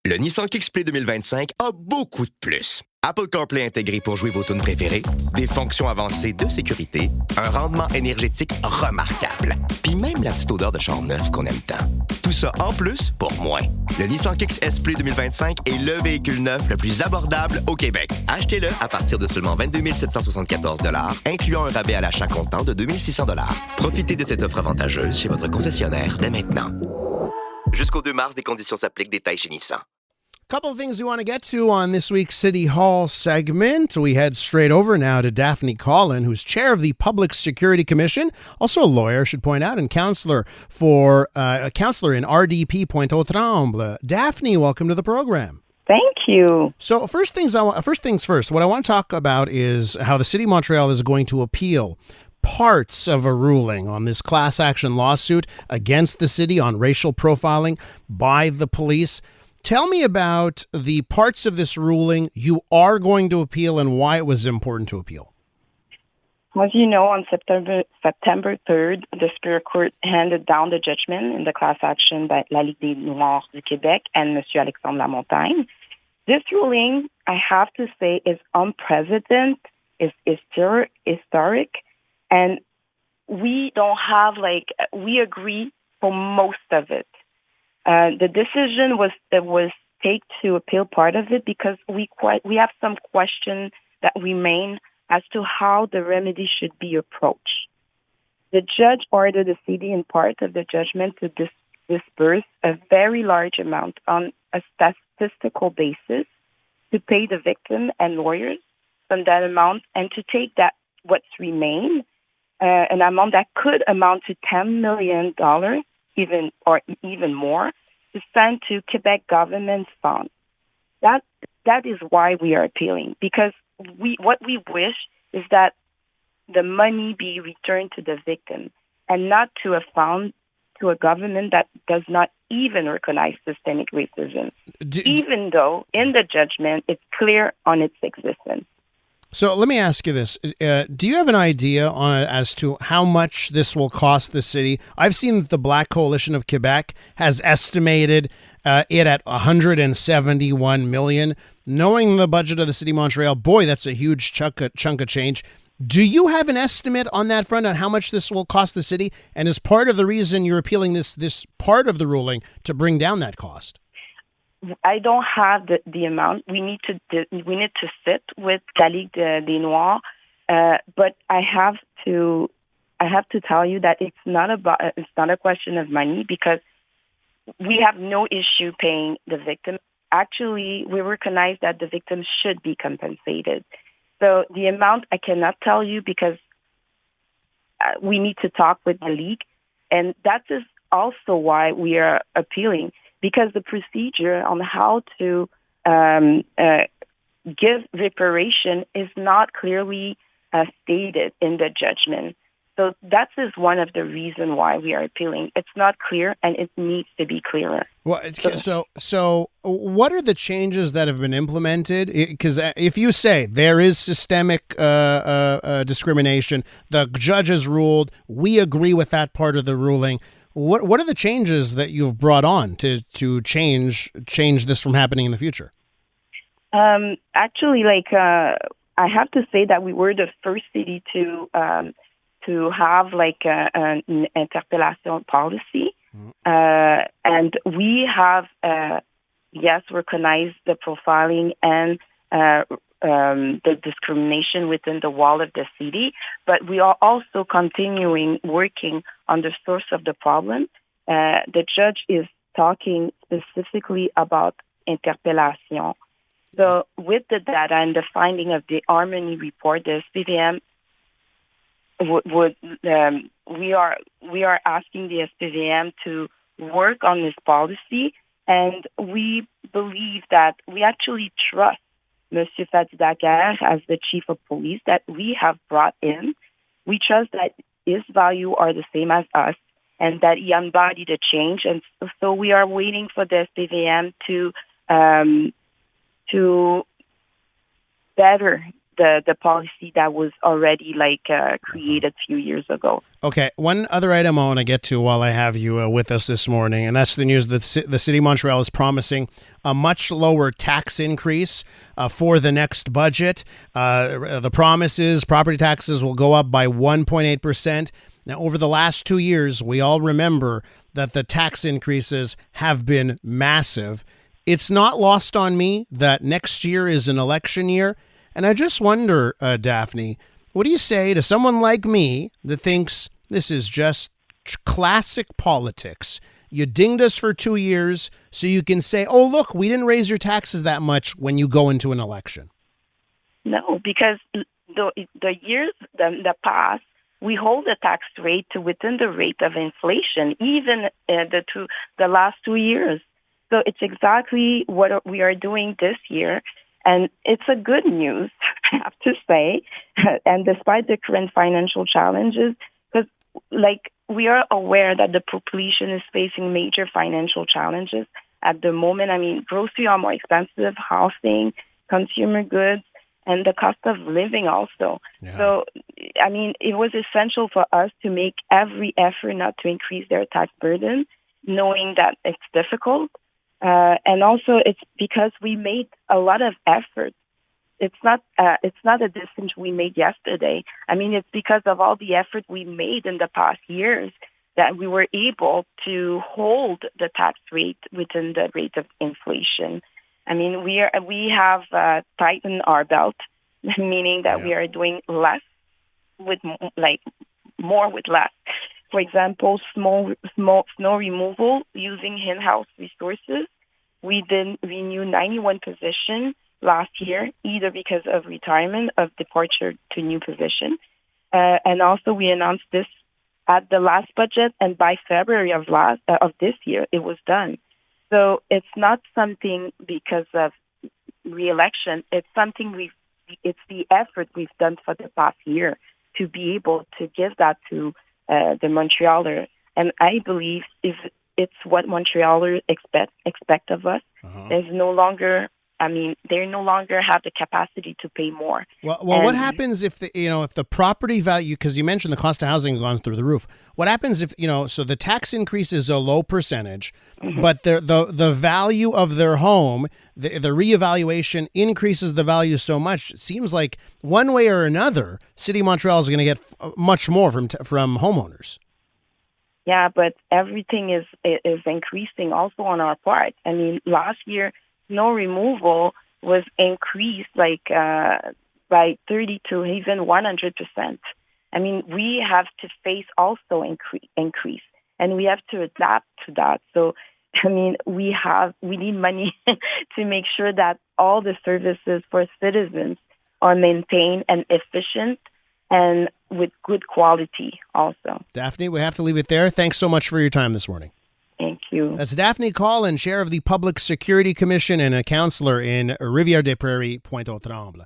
Le Nissan Kick-Play 2025 a beaucoup de plus. Apple CarPlay intégré pour jouer vos tunes préférées, des fonctions avancées de sécurité, un rendement énergétique remarquable, puis même la petite odeur de char neuf qu'on aime tant. Tout ça en plus pour moins. Le Nissan Kick Play 2025 est le véhicule neuf le plus abordable au Québec. Achetez-le à partir de seulement 22 774 $, incluant un rabais à l'achat comptant de 2 600 $. Profitez de cette offre avantageuse chez votre concessionnaire dès maintenant. Jusqu'au 2 mars, des conditions s'appliquent. Détails chez Nissan. Couple of things we want to get to on this week's City Hall segment. We head straight over now to Daphney Colin, who's chair of the Public Security Commission, also a lawyer, I should point out, and counselor in RDP Pointe-aux-Trembles. Daphney, welcome to the program. Thank you. So first things first, what I want to talk about is how the City of Montreal is going to appeal parts of a ruling on this class action lawsuit against the city on racial profiling by the police. Tell me about the parts of this ruling you are going to appeal and why it was important to appeal. As you know, on September 3rd, the Superior Court handed down the judgment in the class action by La Ligue des Noirs du Québec and Monsieur Alexandre Lamontagne. This ruling, I have to say, is unprecedented, is historic, and we don't have, we agree for most of it. The decision was taken to appeal part of it because we have some questions that remain as to how the remedy should be approached. The judge ordered the city in part of the judgment to disburse a very large amount on a statistical basis to pay the victim and lawyers from that amount and to take that what's remained, an amount that could amount to $10 million even more, to send to Quebec government funds. That is why we are appealing, because what we wish is that the money be returned to the victim and not to a fund, to a government that does not even recognize systemic racism, even though in the judgment it's clear on its existence. So let me ask you this. Do you have an idea as to how much this will cost the city? I've seen that the Black Coalition of Quebec has estimated it at $171 million. Knowing the budget of the city of Montreal, boy, that's a huge chunk of change. Do you have an estimate on that front on how much this will cost the city? And is part of the reason you're appealing this part of the ruling to bring down that cost? I don't have the amount. We need to sit with La Ligue des Noirs, but I have to tell you that it's not a question of money, because we have no issue paying the victim. Actually, we recognize that the victim should be compensated. So the amount I cannot tell you, because we need to talk with the league, and that is also why we are appealing. Because the procedure on how to give reparation is not clearly stated in the judgment. So that is one of the reasons why we are appealing. It's not clear, and it needs to be clearer. Well, so what are the changes that have been implemented? Because if you say there is systemic discrimination, the judge has ruled, we agree with that part of the ruling. What are the changes that you've brought on to change this from happening in the future? Actually, I have to say that we were the first city to have an interpellation policy, and we have recognized the profiling and the discrimination within the wall of the city, but we are also continuing working on the source of the problem. The judge is talking specifically about interpellation. So with the data and the finding of the Harmony report, the SPVM we are asking the SPVM to work on this policy, and we believe that we actually trust Monsieur Fadi Daguerre as the chief of police that we have brought in. We trust that his values are the same as us and that he embodied a change. And so we are waiting for the SPVM to better the policy that was already created a few years ago. Okay, one other item I want to get to while I have you with us this morning, and that's the news that the City of Montreal is promising a much lower tax increase for the next budget. The promise is property taxes will go up by 1.8%. Now, over the last 2 years, we all remember that the tax increases have been massive. It's not lost on me that next year is an election year. And I just wonder, Daphney, what do you say to someone like me that thinks this is just classic politics? You dinged us for 2 years so you can say, oh, look, we didn't raise your taxes that much when you go into an election. No, because the years, the past, we hold the tax rate to within the rate of inflation, even the last 2 years. So it's exactly what we are doing this year. And it's a good news, I have to say. And despite the current financial challenges, because we are aware that the population is facing major financial challenges at the moment. I mean, groceries are more expensive, housing, consumer goods, and the cost of living also. Yeah. So, I mean, it was essential for us to make every effort not to increase their tax burden, knowing that it's difficult. And also, it's because we made a lot of effort. It's not a decision we made yesterday. I mean, it's because of all the effort we made in the past years that we were able to hold the tax rate within the rate of inflation. I mean, we have tightened our belt, meaning that we are doing less with more with less. For example, small snow removal using in-house resources. We did renew 91 positions last year, either because of retirement, of departure to new position. And also we announced this at the last budget, and by February of this year, it was done. So it's not something because of re-election. It's something it's the effort we've done for the past year to be able to give that to the Montrealers. And I believe it's what Montrealers expect of us. There's no longer, they no longer have the capacity to pay more. Well, what happens if the property value, because you mentioned the cost of housing has gone through the roof. What happens if, so the tax increase is a low percentage, but the value of their home, the reevaluation increases the value so much. It seems like one way or another, City of Montreal is going to get much more from homeowners. Yeah, but everything is increasing also on our part. I mean, last year, snow removal was increased by 30 to even 100%. I mean, we have to face also increase, and we have to adapt to that. So, I mean, we need money to make sure that all the services for citizens are maintained and efficient and with good quality also. Daphney, we have to leave it there. Thanks so much for your time this morning. Thank you. That's Daphney Colin, chair of the Public Security Commission and a councillor in Rivière-des-Prairies, Pointe-aux-Trembles.